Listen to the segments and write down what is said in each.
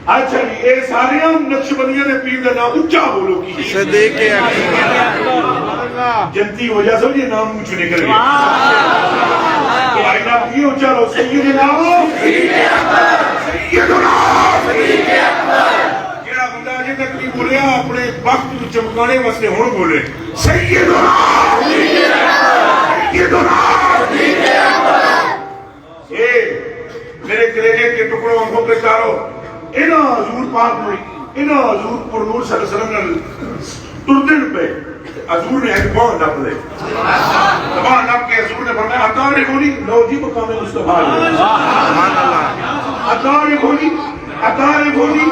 اچھا جی اے سارے نقشبندیاں نے پیر دا نام اونچا بولو کی صدیق اکبر جنتی ہو جا سمجھے نام اونچ نکل گیا تو آئی نام یہ اونچا لو سیدنا سیدنا جیڑا بندہ آجے تک نہیں بولیا اپنے وقت چمکانے واسطے ہون بولے سیدنا سیدنا اے میرے کلیجے کے ٹکڑوں آنکھوں پہ چارو اینا حضور پاک میں اینا حضور پر نور صلی اللہ علیہ وسلم نے تردن پہ حضور نے ایک بان نپ دے بان نپ کے حضور نے فرمایا اتاری کھولی لو جی مقام مصطفیٰ اتاری کھولی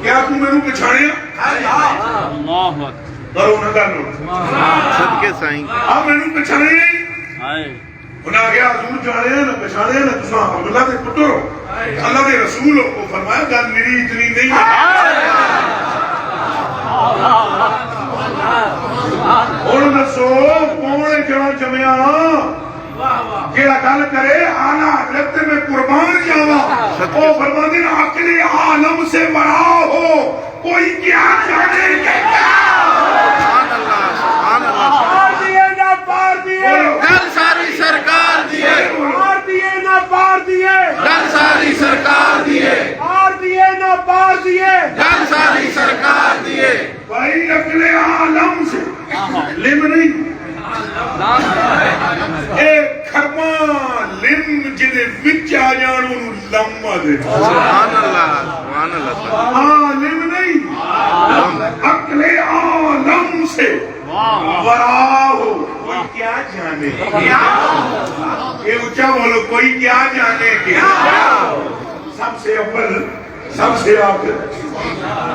کیا تم میرے پچھاڑے کرو نہ کرو صدقے سائیں آپ میرے پچھاڑے انہاں آگیا حضور جانے ہیں نا پچھاڑے ہیں نا تساں اللہ دے پتر ہو اللہ دے رسول ہو کو فرمایا گل میری اتنی نہیں ہے اور دسو کون جڑا جمیا جڑا گل کرے اعلی حضرت میں قربان جاواں او فرماندے ہیں عقل عالم سے برا ہو کوئی کیا جانے کہ سبحان اللہ سبحان اللہ پار دیے نہ پار دیے گل ساری سرکار دیے پار دیے نہ پار دیے گل ساری سرکار دیے پار دیے نہ پار دیے گل ساری سرکار دیے بھائی عقل عالم سے لم نہیں اے کھرما لم جدے وچ آ جان اونوں لم دے سبحان اللہ سبحان اللہ ہاں لم نہیں عقل عالم سے ورا ہو کوئی کیا جانے یہ اونچا بولو کوئی کیا جانے کیا سب سے اول سب سے آخر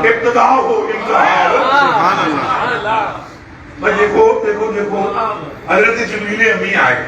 ابتدا ہو انتہا ہو سبحان اللہ بھائی دیکھو حضرت جبریل امی آئے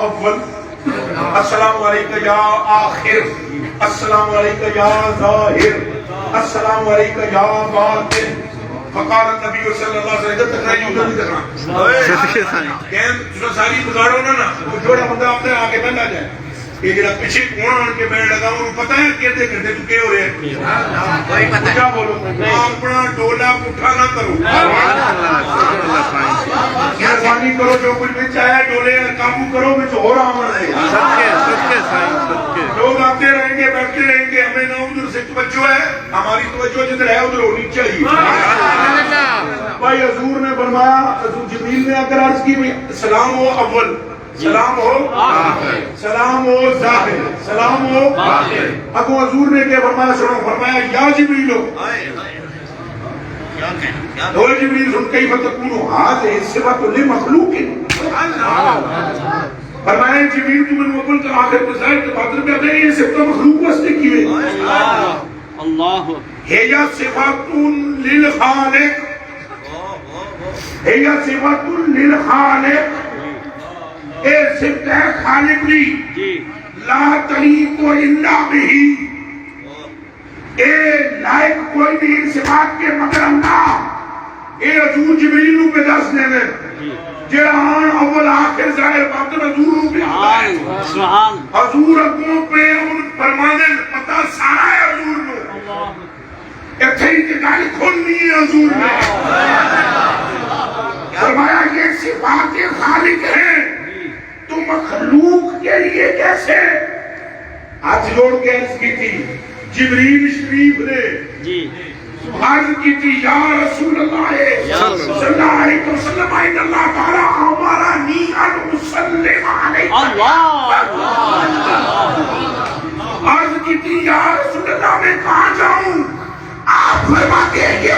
اول السلام علیکم یا آخر السلام علیکم یا ظاہر السلام علیکم یا باطن فقال النبی صلی اللہ علیہ وسلم ادھر تک رہی ادھر نہیں تک صدقے سائیں کہیں جو ساری بگاڑو نا وہ جوڑا بندہ اپنے آگے بندہ جائے یہ جڑا پیچھے کون آن کے بیٹھ لگا انہوں پتہ ہے کہتے کرتے تو کیا ہو رہے ہیں کیا بولو اپنا ڈولا پٹھا نہ کرو سبحان اللہ سبحان اللہ سائیں مہربانی کرو جو کچھ بھی چاہے ڈولے قابو کرو میں تو ہو رہا ہوں صدقے سائیں صدقے لوگ آتے رہیں گے بیٹھتے رہیں گے ہمیں نہ ادھر سے توجہ ہے ہماری توجہ جدھر ہے ادھر ہونی چاہیے بھائی حضور نے فرمایا حضور جبریل نے اگر عرض کی سلام ہو اول سلام ہو سلام ہو ظاہر سلام ہو اگو حضور نے کیا فرمایا سنو فرمایا یا جبریل ہو دو جبریل سن کئی فتکونو حاضر صفت لمخلوق فرمایا جبریل تو میں اول کا آخر بزائر کے باتر میں آتے ہیں یہ صفت مخلوق واسطے کی ہے اللہ ہے یا صفت للخالق ہے یا صفت للخالق اے صفت ہے خالق لی لا تلیق الا بہی اے لائق کوئی بھی ان صفات کے مگر اللہ اے حضور جبریل نو پہ دس دے دے جہاں اول آخر ظاہر باطن حضور نو پہ حضور اگوں پہ ان فرمانے پتہ سارا ہے حضور نو اتھے ہی جگالی کھولنی ہے حضور نے فرمایا یہ صفات خالق ہیں تو مخلوق کے لیے کیسے ہاتھ جوڑ کے عرض کی تھی جبریل شریف نے عرض کی تھی یا رسول اللہ صلی اللہ علیہ وسلم ان اللہ تعالی ہمارا نی ان مسلم علیہ عرض کی تھی یا رسول اللہ میں کہاں جاؤں آپ فرماتے ہیں یہ